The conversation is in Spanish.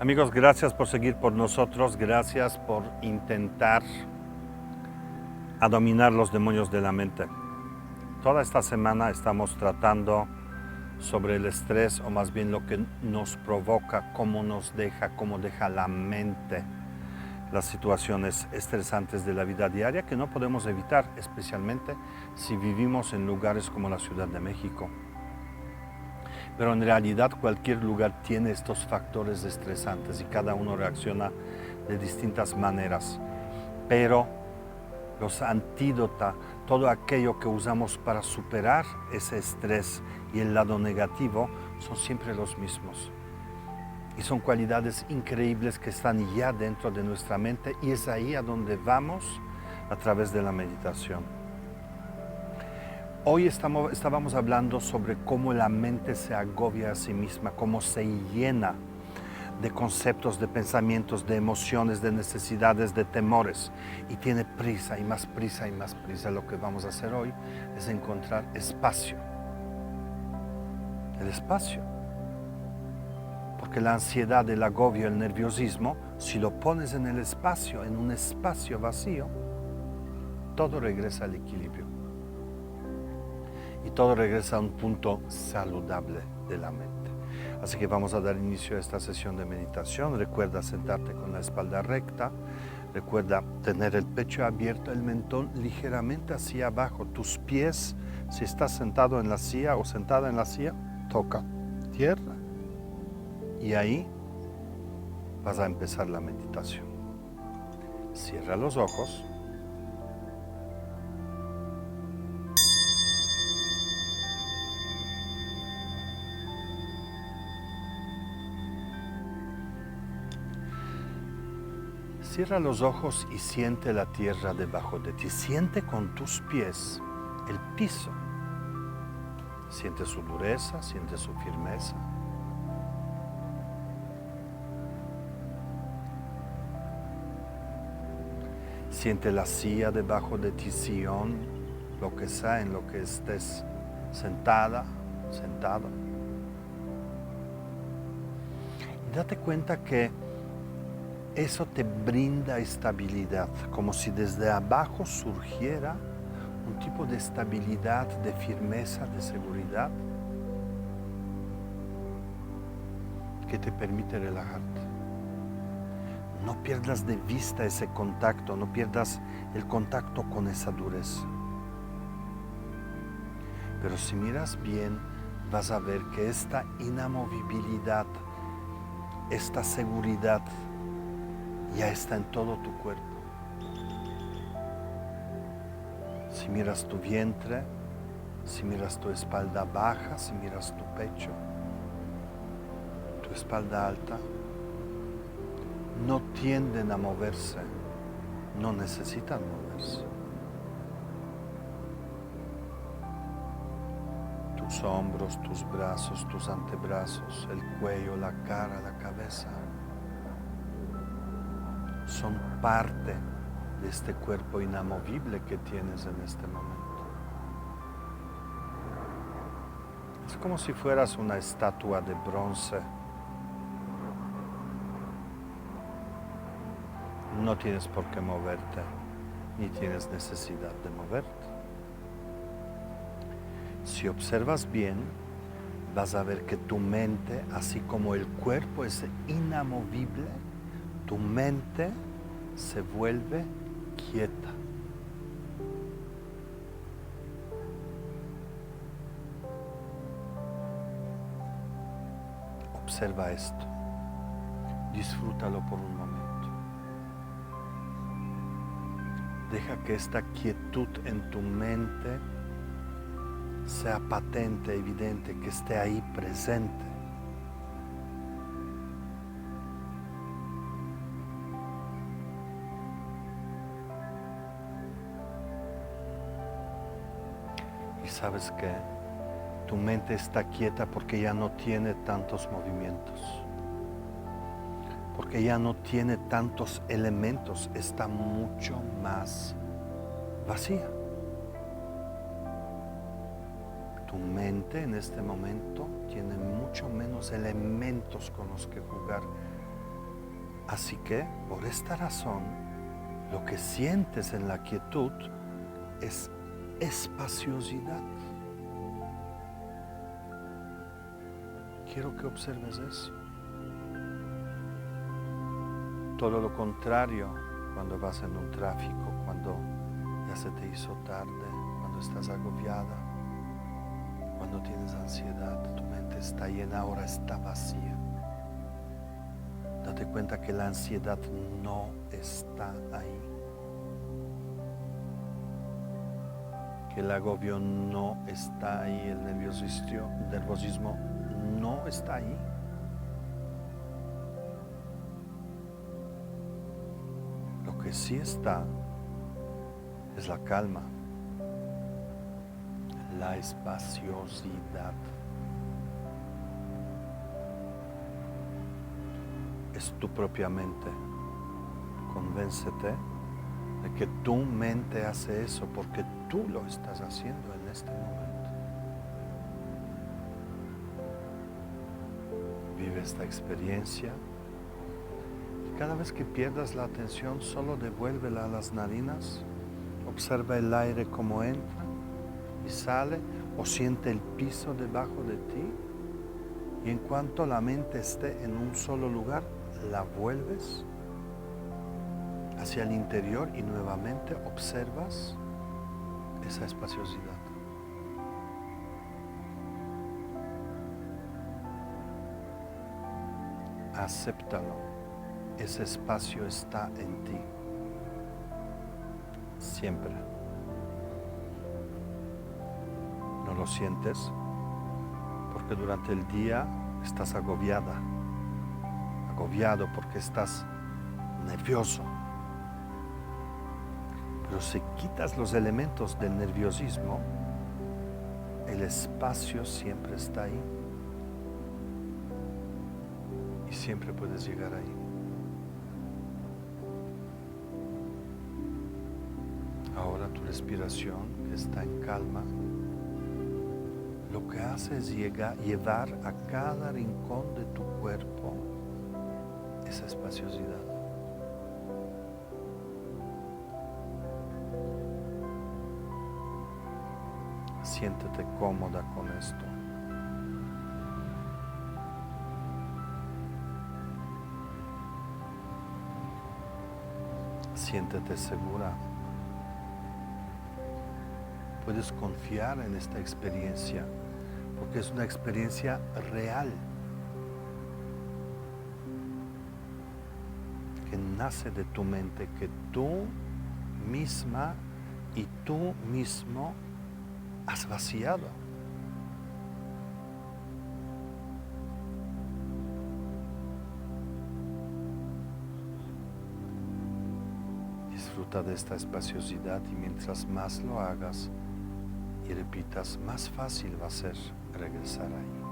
Amigos, gracias por seguir por nosotros, gracias por intentar dominar los demonios de la mente. Toda esta semana estamos tratando sobre el estrés, o más bien lo que nos provoca, cómo nos deja, cómo deja la mente las situaciones estresantes de la vida diaria que no podemos evitar, especialmente si vivimos en lugares como la Ciudad de México. Pero en realidad cualquier lugar tiene estos factores estresantes y cada uno reacciona de distintas maneras. Pero los antídotos, todo aquello que usamos para superar ese estrés y el lado negativo, son siempre los mismos. Y son cualidades increíbles que están ya dentro de nuestra mente y es ahí a donde vamos a través de la meditación. Hoy estábamos hablando sobre cómo la mente se agobia a sí misma, cómo se llena de conceptos, de pensamientos, de emociones, de necesidades, de temores y tiene prisa y más prisa y más prisa. Lo que vamos a hacer hoy es encontrar espacio. El espacio. Porque la ansiedad, el agobio, el nerviosismo, si lo pones en el espacio, en un espacio vacío, todo regresa al equilibrio. Y todo regresa a un punto saludable de la mente. Así que vamos a dar inicio a esta sesión de meditación. Recuerda sentarte con la espalda recta. Recuerda tener el pecho abierto, el mentón ligeramente hacia abajo. Tus pies, si estás sentado en la silla o sentada en la silla, toca tierra. Y ahí vas a empezar la meditación. Cierra los ojos. Cierra los ojos y siente la tierra debajo de ti. Siente con tus pies el piso. Siente su dureza, siente su firmeza. Siente la silla debajo de ti, sillón, lo que sea en lo que estés sentada, sentado. Y date cuenta que eso te brinda estabilidad, como si desde abajo surgiera un tipo de estabilidad, de firmeza, de seguridad, que te permite relajarte. No pierdas de vista ese contacto, no pierdas el contacto con esa dureza. Pero si miras bien, vas a ver que esta inamovibilidad, esta seguridad, ya está en todo tu cuerpo. Si miras tu vientre, si miras tu espalda baja, si miras tu pecho, tu espalda alta, no tienden a moverse, no necesitan moverse. Tus hombros, tus brazos, tus antebrazos, el cuello, la cara, la cabeza, son parte de este cuerpo inamovible que tienes en este momento. Es como si fueras una estatua de bronce. No tienes por qué moverte, ni tienes necesidad de moverte. Si observas bien, vas a ver que tu mente, así como el cuerpo es inamovible, tu mente se vuelve quieta. Observa esto. Disfrútalo por un momento. Deja que esta quietud en tu mente sea patente, evidente, que esté ahí presente. Y sabes que tu mente está quieta porque ya no tiene tantos movimientos, porque ya no tiene tantos elementos, está mucho más vacía. Tu mente en este momento tiene mucho menos elementos con los que jugar, Así que, por esta razón, lo que sientes en la quietud es espaciosidad. Quiero que observes eso. Todo lo contrario cuando vas en un tráfico, cuando ya se te hizo tarde, cuando estás agobiada, cuando tienes ansiedad, tu mente está llena, ahora está vacía. Date cuenta que la ansiedad no está ahí. Que el agobio no está ahí, el nerviosismo no está ahí. Lo que sí está es la calma, la espaciosidad. Es tu propia mente. Convéncete de que tu mente hace eso porque tú lo estás haciendo en este momento. Vive esta experiencia. Cada vez que pierdas la atención, solo devuélvela a las narinas. Observa el aire como entra y sale, o siente el piso debajo de ti. Y en cuanto la mente esté en un solo lugar, la vuelves hacia el interior y nuevamente observas esa espaciosidad. Acéptalo. Ese espacio está en ti. Siempre. ¿No lo sientes? Porque durante el día estás agobiado porque estás nervioso. Pero si quitas los elementos del nerviosismo, el espacio siempre está ahí. Y siempre puedes llegar ahí. Ahora tu respiración, que está en calma, lo que hace es llevar a cada rincón de tu cuerpo esa espaciosidad. Siéntete cómoda con esto. Siéntete segura. Puedes confiar en esta experiencia, porque es una experiencia real, que nace de tu mente, que tú misma y tú mismo has vaciado. Disfruta de esta espaciosidad y mientras más lo hagas y repitas, más fácil va a ser regresar ahí.